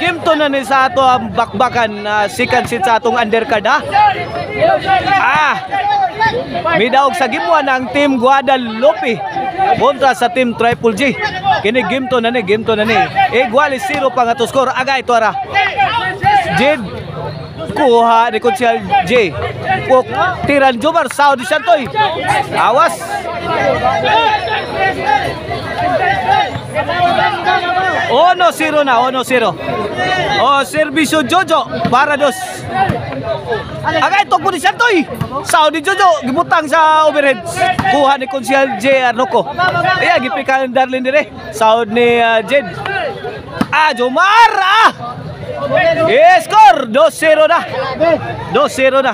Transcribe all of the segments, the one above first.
game to na ni sa ato ang bakbakan second set sa atong undercard ha. Midaog sa gimuan ang team Guadalupe kontra sa team Triple G. Kini game to na ni. Igualis 0 pa nga to score. Agay to ara. Jed kuha ni Konsyal J. Puk tiran Jomar Saudi Santoy. Awas. Ono 0 na, 1-0. Servisyo Jojo para dos. Agay tugpo ni Santoy. Saudi Jojo gibutang sa overhead. Kuha ni Konsyal J Arnoco. Gipikan Darlene dire. Saudi ni Jed. Jomar. Score 2-0 na. 2-0 na.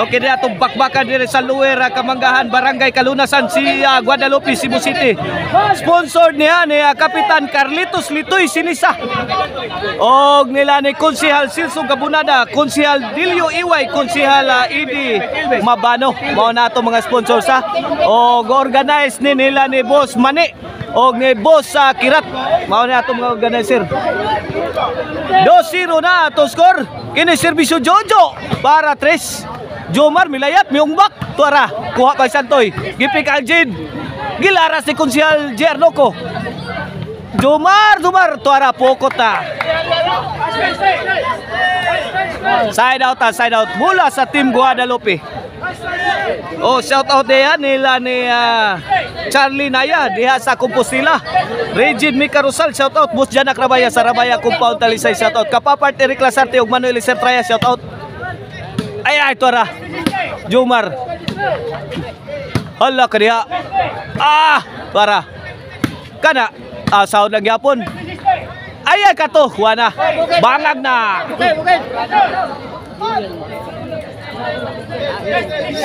Okay na itong bakbakan dire sa Luera, Kamanggahan, Barangay Kalunasan, si Guadalupe, Cebu City. Sponsored niya ni Kapitan Carlitos Litoy Sinisa. Og nila ni Konsehal Silso Gabunada, Konsehal Dilio Iway, Konsehal Idi Mabano. Mao na ito mga sponsors ha. Og organize ni nila ni Boss Mani og ni Boss Kirat. Mao na ito mga organizer. 2-0 na to score. Kini Servisyo Jojo para 3. Jomar milayat miungbak tuara kuha pa Santoy. Gipik Aljin. Gilaras ni Konsyal Jernoko. Jomar tuara pokot na. Side out mula sa team Guadalupe. Shout out diyan nila ni Charlie Naya diha sa Compostela. Regine Micarosal, shout out. Boss Janak Rabaya sa Rabaya Compound Talisay, shout out. Kapapart Eric Lasarte ug Manuel Sertraya, shout out. Ito ra. Jomar. Hala ka diha. Para. Kana sahod lang gyapon. Ka to, wana. Bangag na.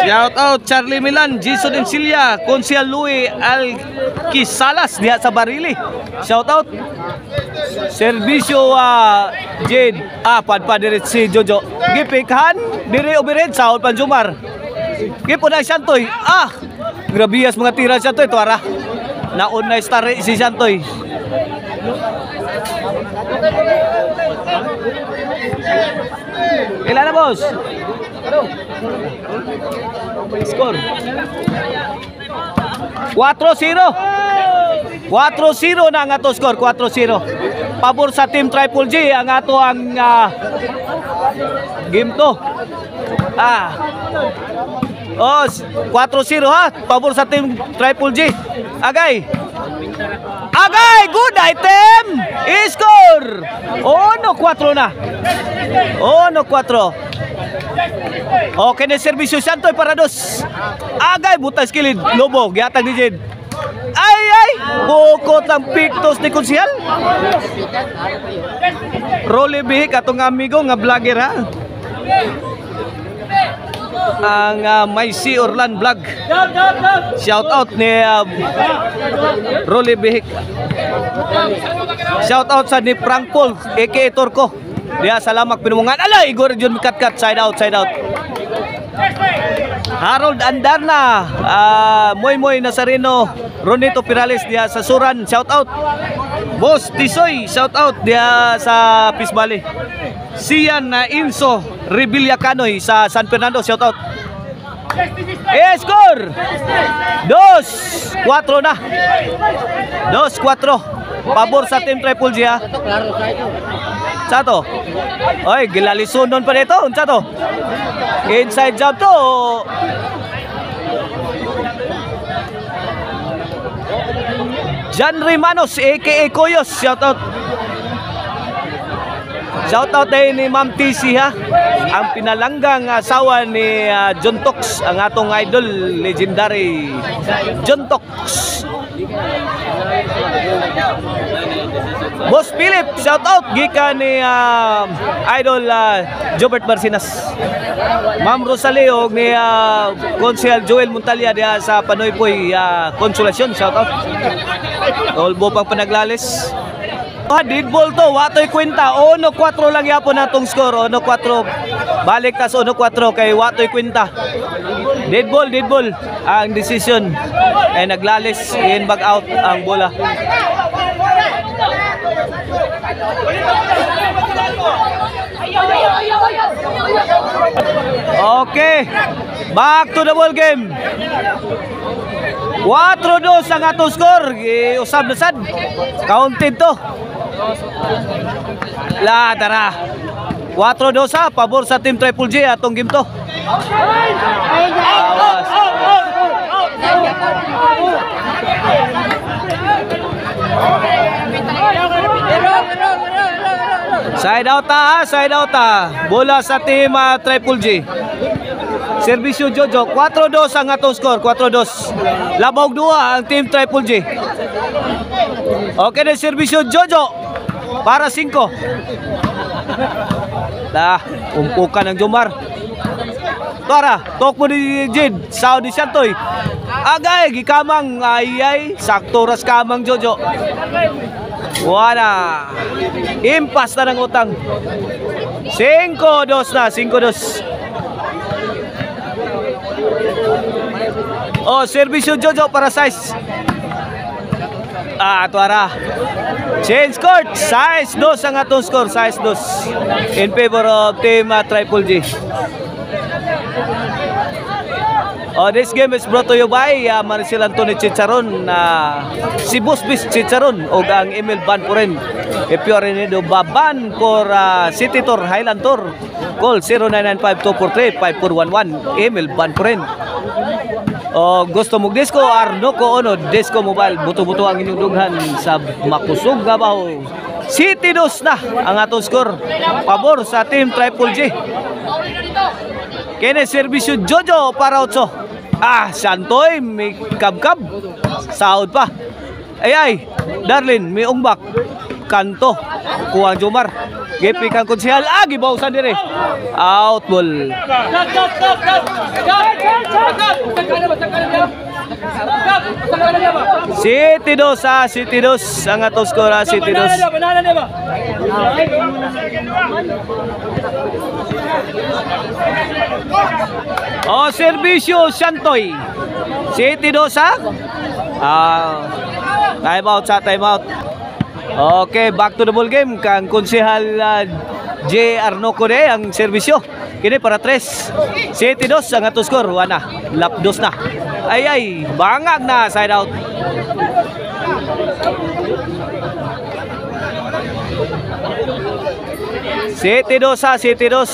Shout out Charlie Milan, Jason Encilia, Konsyal Louie Alquisalas diha sa Barili. Shout out. Servisyo Jade. Padpa dire si Jojo. Gipikhan dire overhead sahod pan Jomar. Gipon ay Santoy. Grabias mga tira Santoy tuara. Naon na star si Santoy. Ilan na boss? Score 4-0. 4-0 na ang ato score. 4-0 pabor sa team Triple G ang ato ang game to. 4-0 ha, pabor sa team Triple G. Agay, good item. I-score 1-4 na. 1-4. Okay na Servisyo Santoy para dos. Agay butas kilid Lobo gihatag ni Jed. Bukot ang pictos ni Konsyal. Rolly Bihik atong amigo nga vlogger ha. Ang Maisi Orlan Vlog. Shout out ni Rolly Bihik. Shout out sa ni Frank Paul aka Torko. Dia salamak pinumungan. Igor Jun kat side out. Harold Andarna, Moy Nazareno, Ronito Pirales dia sa Suran, shout out. Boss Tisoy, shout out dia sa Peace Valley. Sian Inso Rebilla Canoy sa San Fernando, shout out. Score 2-4 na. 2-4 pabor sa team Triple G ha. Sato. Gilalisunon pa dito. Sato. Inside job to. Jan Rimanos aka Koyos, shout out. Shout out din ni Ma'am TC ha. Ang pinalanggang asawa ni John Tox, ang atong idol legendary John Tox. Boss Philip, shout out gikan ni idol Jobert Marcinas. Ma'am Rosalio ni Konsyal Joel Montalia diha sa Panoypoy Konsolasyon, shout out. Olbo pang panaglalis. Dead ball to, watoy kwenta. 1-4 lang yapon natong score. 1-4. Balik tas 1-4 kay watoy kwenta. Dead ball ang decision. Ay naglalis, in back out ang bola. Okay. Back to the ball game. 4-2 ang atong score. Usab na sad. Counted to. La, tara. 4-2 sa pabor sa Team Triple J atong game to. Awas. Side out ta, side out ta. Bola sa Team Triple J. Servisyo Jojo, 4-2 ang atong score, 4-2. Labaw 2 ang Team Triple J. Okay na servisyo Jojo para 5. Umpukan ng Jomar. Tara, tok mo ni Jid, sao di Santoy. Agay, gikamang, ay, sakto ras kamang Jojo. Wala. Impas na ng utang. 5-2 na, 5-2. Oh, servisyo Jojo para size. Tuara. Change court. Size 2 ang atong score. Size 2 in favor of Team Triple J. Oh, this game is brought to you by Maricel Anthony Chicharon, si Boss Bis Chicharon o ang Emil Ban po rin. If you are in need of ban for City Tour, Highland Tour, call 0995-243-5411. Emil Ban po rin. O gusto mo disco, Arno ko ono, disco mobile, buto-buto ang inyong dughan sa Makusog, Gabaw. City 2 na ang atong score. Pabor sa Team Triple J. Kene servisyo Jojo para 8. Santoy, may kabkab. Sahod pa. Ay, Darlin, may umbak. Kanto. Kuwang Jomar. Gipi kang konsehal. Gibawsan dire. Out ball. City 2 City 2 ang atong skora, City 2. Oh, servisyo Santoy. City 2 time out sa time out. Okay, back to the ball game. Kang konsehal J. Arnoco de ang servisyo. Kini para 3. City 2 ang atong score. Wana, lap 2 na. Ay, bangag na, side out. City 2 City 2.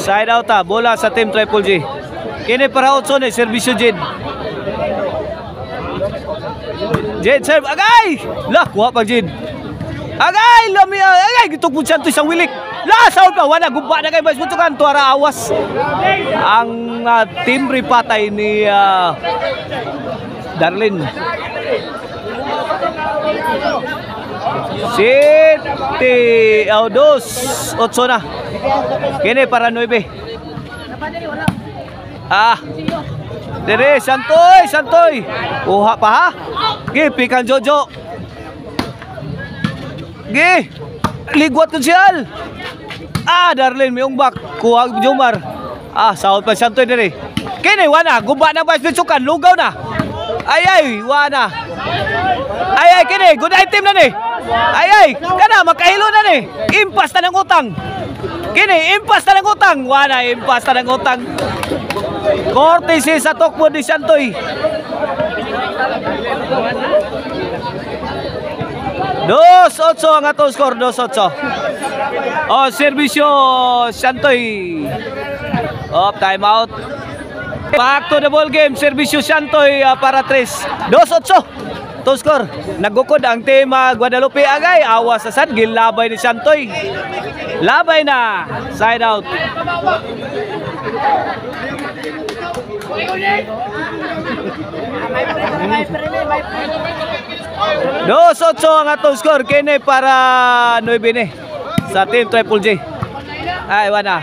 Side out bola sa Team Triple J. Kini para 8 ni servisyo Jed. Jed serve, agay! Lah, kuha pa Jed. Agay, lami, agay, gituk po siya ito isang wilik. La, sahod pa, wala, gumpa na kayo, mas butukan, tuwara awas. Ang team repatay ni Darlin. City, 2, 8 na. Kini para 9. Dire, Santoy. Uha pa ha. Pikan Jojo. Ligwat ko siyal. Darlin, may umbak. Kuha Jomar. Sahod pa Santoy dire. Kini, wana. Gumba na ba sukan? Lugaw na. Ay, wana. Ay, kini. Good item na ni. Ay, kana, makahilo na ni. Impas na ng utang. Kini, impas na ng utang. Wana, impas na ng utang. Cortese sa tokbo ni Santoy. 2-8 ang atong score, 2-8. Oh, servisyo Santoy. Time out. Back to the ball game. Servisyo Santoy para 3. 2-8. To score. Nagukod ang team Guadalupe agay. Awas sa sad. Gilabay ni Santoy. Labay na. Side out. Dos 8 ang atong score. Kini para 9 ni sa Team Triple J. Ay, wana.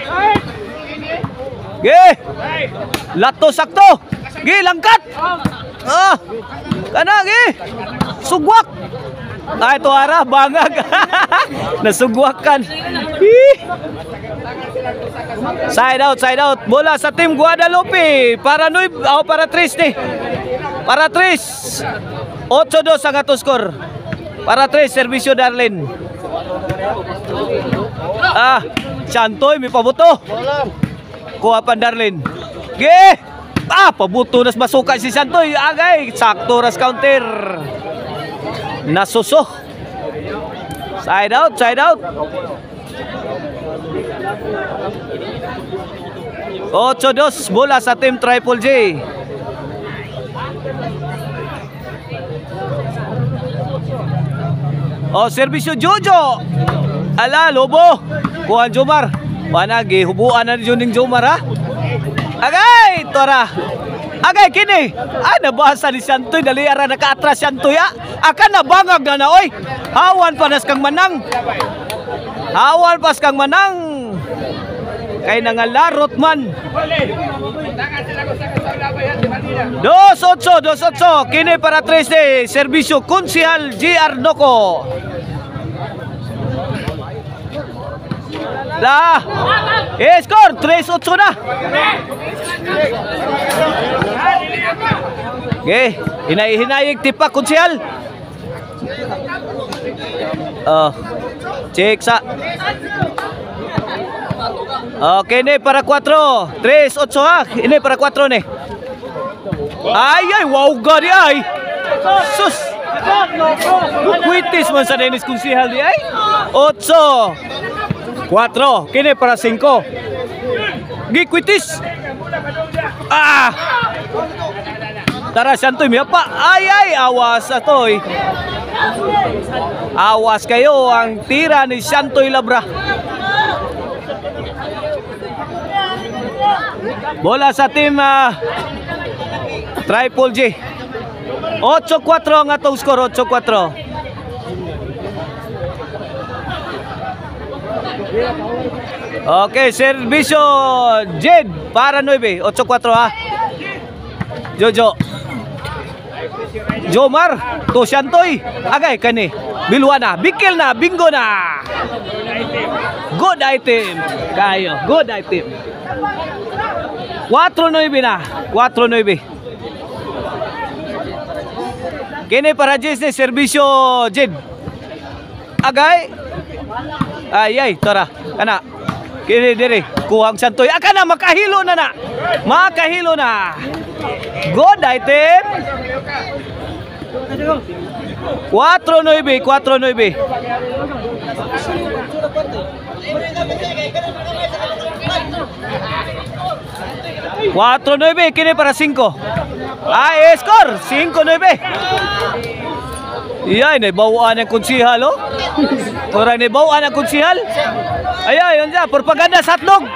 Lato sakto. Langkat. Kana sugwak. Ito ara bangag. Nasugwakan. Side out. Bola sa Team Guadalupe para 9 para 3 ni. Para 3. 8-2 ang atong score. Para 3 servisyo Darlin. Santoy may pabuto. Kuha pa Darlene. Ge! Pabuto nas masuka si Santoy. Agay, sakto ras counter. Nasuso. Side out, side out. 8-2 bola sa team Triple J. Serbisyo Jojo. Ala, Lobo. Kuhan Jomar. Wanagi, hubuan na ni Jomar ha. Agay, tora. Agay, kini. Nabasa ni Santoy. Daliara naka-atras Santoy ha. Akan nabangag na na, oy. Hawan panas kang manang. Hawan pas kang manang. Kay nangalarot man. 2-8 kini para 13 serbisyo Konsehal JR Noco. Lah, score 3-8 na. Okay, hinay-hinayig tipak Konsehal. Check sa. Okay, ini para 4. 3-8 ha. Ini para 4 nih. Ay, wow gari ay. Sus. Kuitis man sa Dennis Konsehal di ay. 8. 4. Kini para 5. Gi kuitis. Tara Santoy mi apa? Ay, awas atoy. Awas kayo ang tira ni Santoy Labra. Bola sa team Triple J. 8-4 ang atong score, 8-4. Okay, serbisyo Jed para 9, 8-4 ha. Jojo. Jomar, to Santoy. Agay kani. Bilwana, bikil na, bingo na. Good item. Kayo, good item. 4-9 na. 4-9. Kini para Disney serbisyo Jed. Agay. Ay, tora. Kana. Kini diri kuhang Santoy. Kana makahilo na na. Makahilo na. Good item. 4-9, 4-9. Cuatro nueve, kini para 5. Score 5-9. Iya, naibawaan ang Konsehal oh. Ora naibawaan ang Konsehal. Ay, yun dyan, propaganda sa hatlog.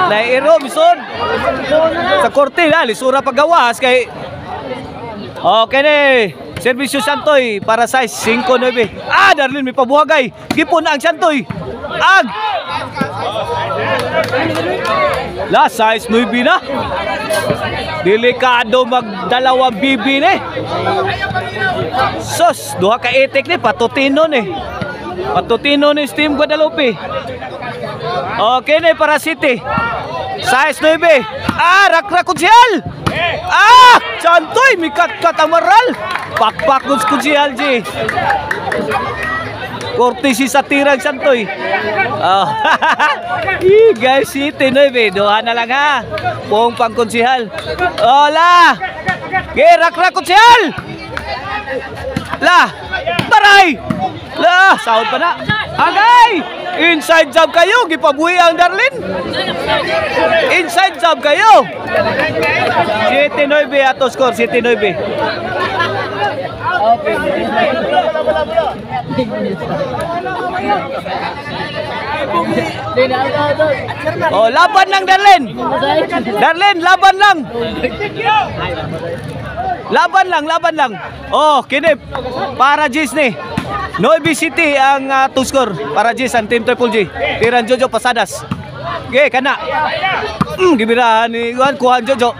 Nairo bison. Sa korte na, lisura pagawas kay. Okay ni. Serbisyo Santoy para size 5-9. Darlene may pabuhagay. Gipon na ang Santoy. La size 9 na. Delikado magdalawang bibi ni. Sus, duha ka etek ni patutino ni. Patutino ni Team Guadalupe. Okay ni para City. Size 9. Rakra Konsehal. Santoy mikat katamaral. Pakpak Konsehal G. Kortesi sa tirang Santoy. Guys, City 9. Doha na lang ha. Buong pang Konsehal. Ola. Rakra Konsehal. La. Taray. La. Sound pa na. Agay. Inside job kayo. Gipabuhi ang Darlene. Inside job kayo. 7-9 ato score. 7-9. Laban lang Darlene. Darlene, laban lang. Laban lang. Kini para Disney. Novi City ang to score para Jis ang Team Triple J. Tiran Jojo Pasadas. Kana. Gibirahan ni kuhan Jojo.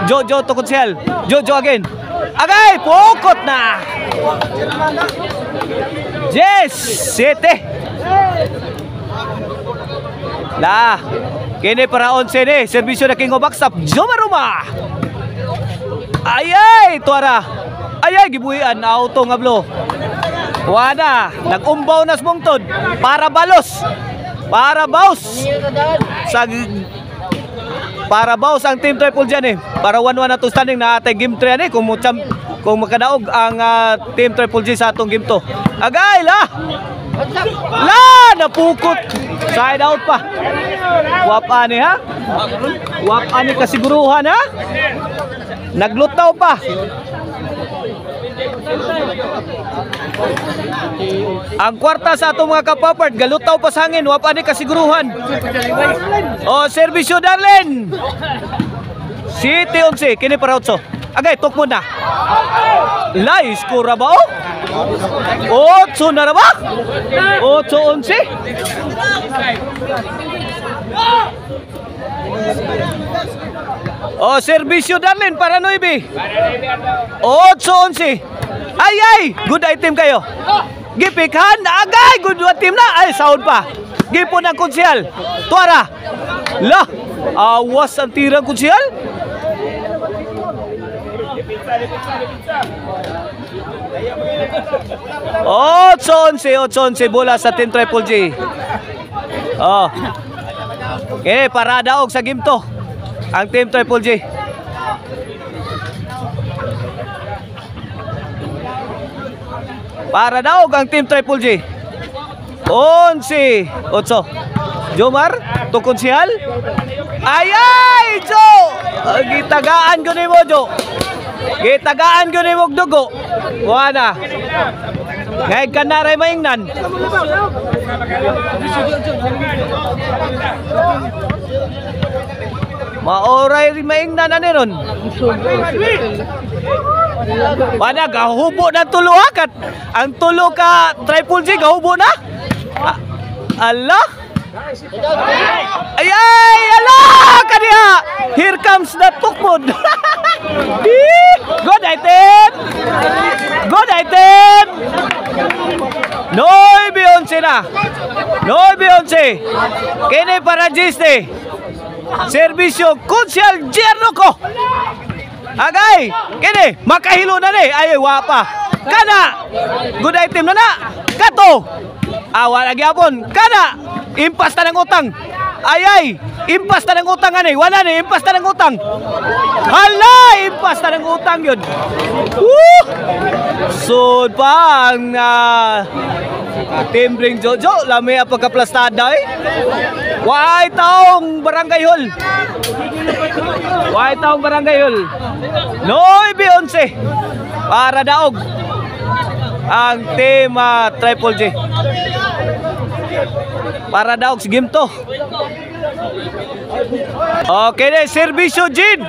Jojo to Konsehal. Jojo again. Agay, pokot na. Yes, 7. La. Kini para 11 ni. Serbisyo na King of Backstab. Jomaruma. Ayay, tuara. Ayay, gibuhian. Auto nga blow. Wala, nag-umbaw na smungtod para balos. Para baus. Para baus ang Team Triple J para 1-1 na to standing na atay game 3 kung makadaog ang Team Triple J sa atong game 2. Agay la. Napukot. Side out pa. Wapani ha. Wapani kasiguruhan ha. Naglutaw pa. Ang kwarta sa atong mga kapapard, galutaw pa sa hangin, wapani kasiguruhan. Servisyo Darlene. City 11, kini para utso. Agay, tok mo na. Lai, skura ba o? 8 na ba? 8-11. Servisyo Darlene para 9. 8-11. Ay, good item kayo. Gipikhan, agay, good team na. Ay, sound pa. Gipon ang konsyal. Tuara. Lah, awas ang tirang konsyal. 8-11 bola sa Team Triple J. Para daog sa game to ang Team Triple J. Para daog ang Team Triple J. 11-8. Jomar, tukonsihal. Ay, Jo! Gitagaan ko ni mo, Jo. Gitagaan ko ni mo, dugo. Wala. Ngayon ka na rin maingnan. Maoray rin maingnan na niron. Pada gahubo na tulo hakat. Ang tulo ka Triple J gahubo na. Allah. Ay, Allah kaniya. Here comes the tukmod. Good item. Good item. Noy Beyonce na. Noy Beyonce. Kini para Giste. Servisyo Konsyal Giernoko. Agay, kini makahilo na ni. Ay, wapa. Kana. Good item na na. Kato. Awa lagi apon. Kana. Impas ta ng utang. Ay, impas ta ng utang ani. Wala ni impas ta ng utang. Hala, impas ta ng utang yun. Sud pa ang Team Bring Jojo. Lami ang pagkaplastada eh. White taong Barangay Hall. White taong Barangay Hall. Noy Beyonce. Para daog ang Team Triple J. Para daog si game to. Okay na, servisyo Jin.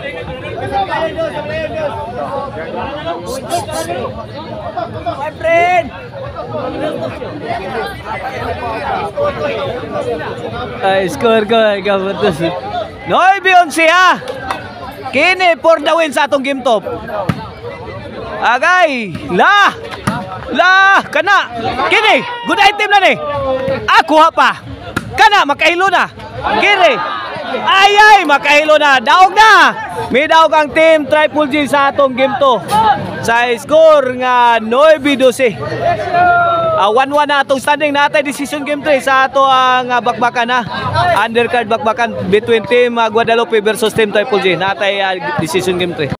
My friend. Ay, score ko. Noy Beyonce ha. Kini for the win sa atong game top. Agay. La, kana. Kini, good item na ni. Ako ha pa. Kana, makahilo na. Kini. Ay, makahilo na. Daog na. May daog ang Team Triple J sa atong game to. Sa score nga 9-12. 1-1 na atong standing na atay decision game 3 sa ato ang bakbakan na. Undercard bakbakan between Team Guadalupe versus Team Triple J. Na atay decision game 3.